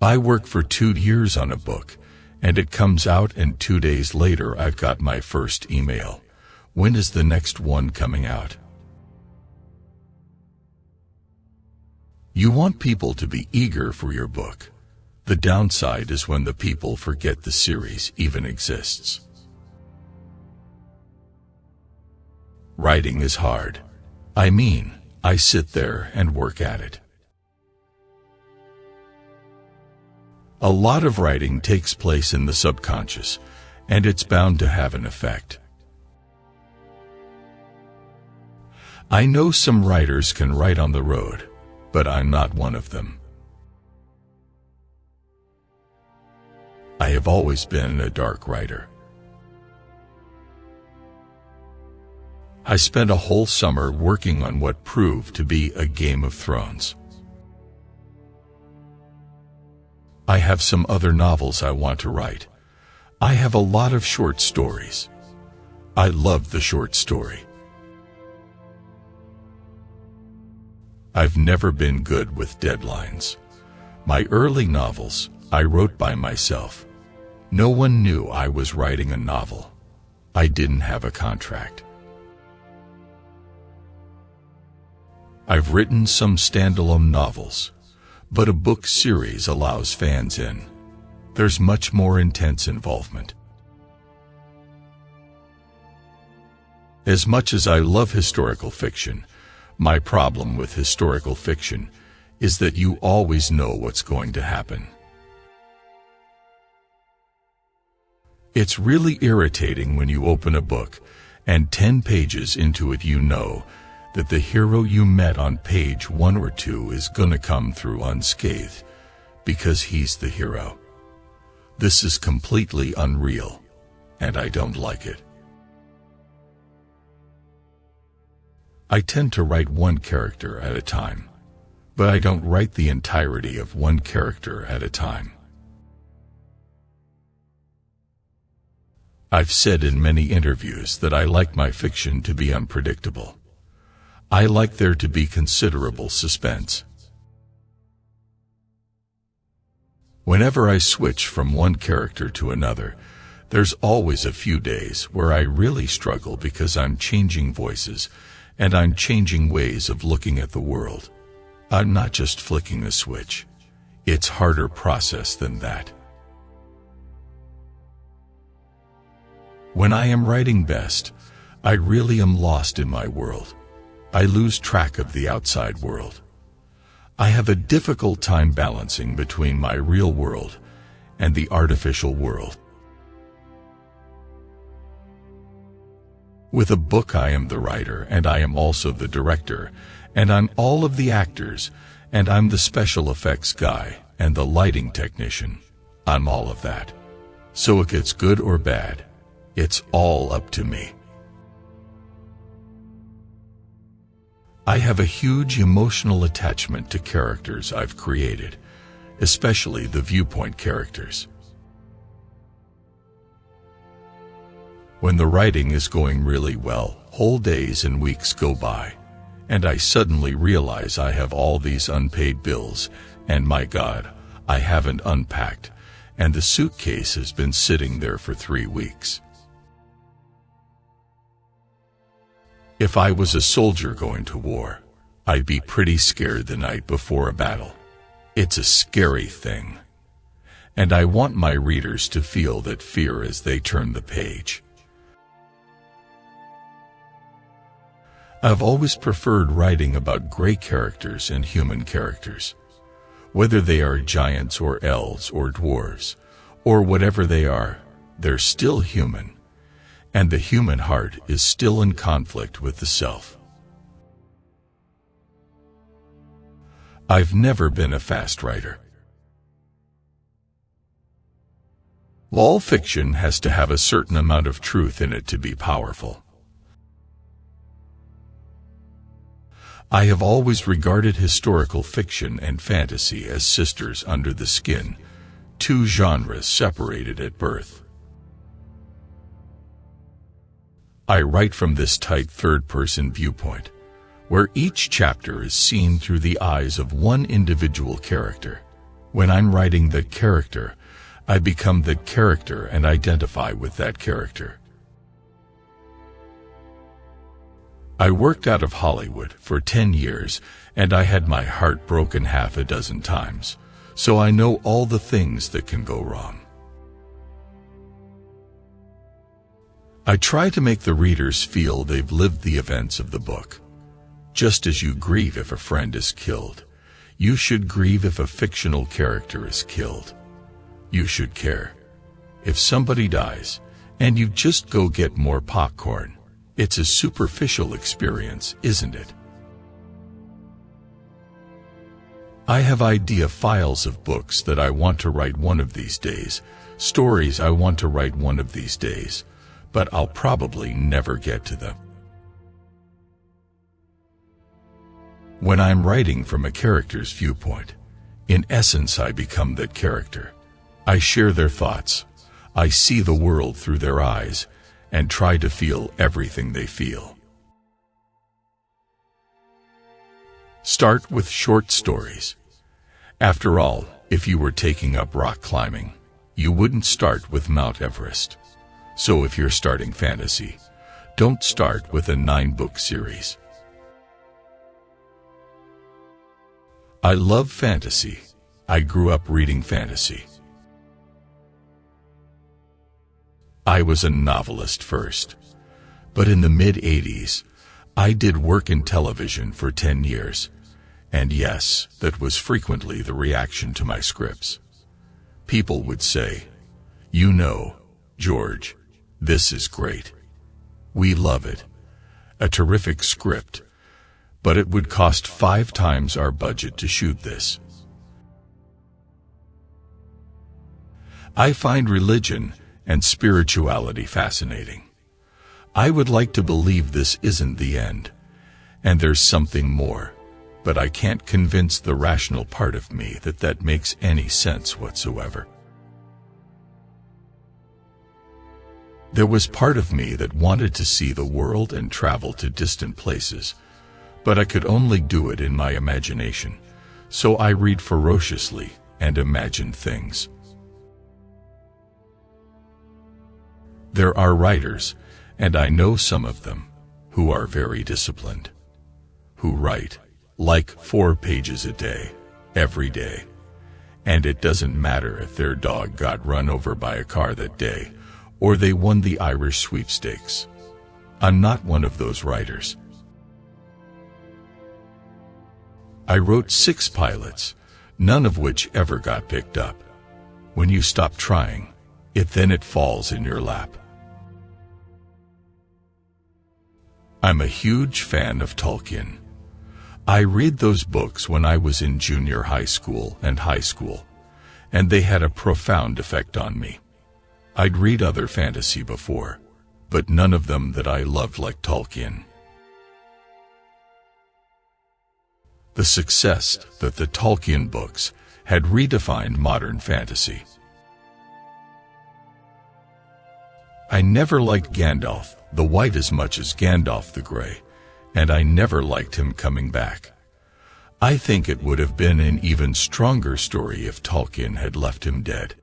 I work for 2 years on a book, and it comes out and 2 days later I've got my first email. When is the next one coming out? You want people to be eager for your book. The downside is when the people forget the series even exists. Writing is hard. I sit there and work at it. A lot of writing takes place in the subconscious, and it's bound to have an effect. I know some writers can write on the road, but I'm not one of them. I have always been a dark writer. I spent a whole summer working on what proved to be a Game of Thrones. I have some other novels I want to write. I have a lot of short stories. I love the short story. I've never been good with deadlines. My early novels, I wrote by myself. No one knew I was writing a novel. I didn't have a contract. I've written some standalone novels, but a book series allows fans in. There's much more intense involvement. As much as I love historical fiction, my problem with historical fiction is that you always know what's going to happen. It's really irritating when you open a book and 10 pages into it you know that the hero you met on page 1 or 2 is gonna come through unscathed because he's the hero. This is completely unreal, and I don't like it. I tend to write one character at a time, but I don't write the entirety of one character at a time. I've said in many interviews that I like my fiction to be unpredictable. I like there to be considerable suspense. Whenever I switch from one character to another, there's always a few days where I really struggle because I'm changing voices and I'm changing ways of looking at the world. I'm not just flicking a switch. It's a harder process than that. When I am writing best, I really am lost in my world. I lose track of the outside world. I have a difficult time balancing between my real world and the artificial world. With a book, I am the writer, and I am also the director, and I'm all of the actors, and I'm the special effects guy and the lighting technician. I'm all of that. So if it's good or bad, it's all up to me. I have a huge emotional attachment to characters I've created, especially the viewpoint characters. When the writing is going really well, whole days and weeks go by, and I suddenly realize I have all these unpaid bills, and my God, I haven't unpacked, and the suitcase has been sitting there for 3 weeks. If I was a soldier going to war, I'd be pretty scared the night before a battle. It's a scary thing. And I want my readers to feel that fear as they turn the page. I've always preferred writing about gray characters and human characters. Whether they are giants or elves or dwarves, or whatever they are, they're still human. And the human heart is still in conflict with the self. I've never been a fast writer. All fiction has to have a certain amount of truth in it to be powerful. I have always regarded historical fiction and fantasy as sisters under the skin, 2 genres separated at birth. I write from this tight third-person viewpoint, where each chapter is seen through the eyes of one individual character. When I'm writing the character, I become the character and identify with that character. I worked out of Hollywood for 10 years, and I had my heart broken half a dozen times, so I know all the things that can go wrong. I try to make the readers feel they've lived the events of the book. Just as you grieve if a friend is killed, you should grieve if a fictional character is killed. You should care. If somebody dies, and you just go get more popcorn, it's a superficial experience, isn't it? I have idea files of books that I want to write one of these days, stories I want to write one of these days, but I'll probably never get to them. When I'm writing from a character's viewpoint, in essence I become that character. I share their thoughts. I see the world through their eyes and try to feel everything they feel. Start with short stories. After all, if you were taking up rock climbing, you wouldn't start with Mount Everest. So if you're starting fantasy, don't start with a 9-book series. I love fantasy. I grew up reading fantasy. I was a novelist first, but in the mid-'80s, I did work in television for 10 years, and yes, that was frequently the reaction to my scripts. People would say, "You know, George, this is great. We love it. A terrific script, but it would cost 5 times our budget to shoot this." I find religion and spirituality fascinating. I would like to believe this isn't the end, and there's something more, but I can't convince the rational part of me that that makes any sense whatsoever. There was part of me that wanted to see the world and travel to distant places, but I could only do it in my imagination, so I read ferociously and imagine things. There are writers, and I know some of them, who are very disciplined, who write like 4 pages a day, every day, and it doesn't matter if their dog got run over by a car that day, or they won the Irish sweepstakes. I'm not one of those writers. I wrote 6 pilots, none of which ever got picked up. When you stop trying, then it falls in your lap. I'm a huge fan of Tolkien. I read those books when I was in junior high school and high school, and they had a profound effect on me. I'd read other fantasy before, but none of them that I loved like Tolkien. The success that the Tolkien books had redefined modern fantasy. I never liked Gandalf the White as much as Gandalf the Grey, and I never liked him coming back. I think it would have been an even stronger story if Tolkien had left him dead.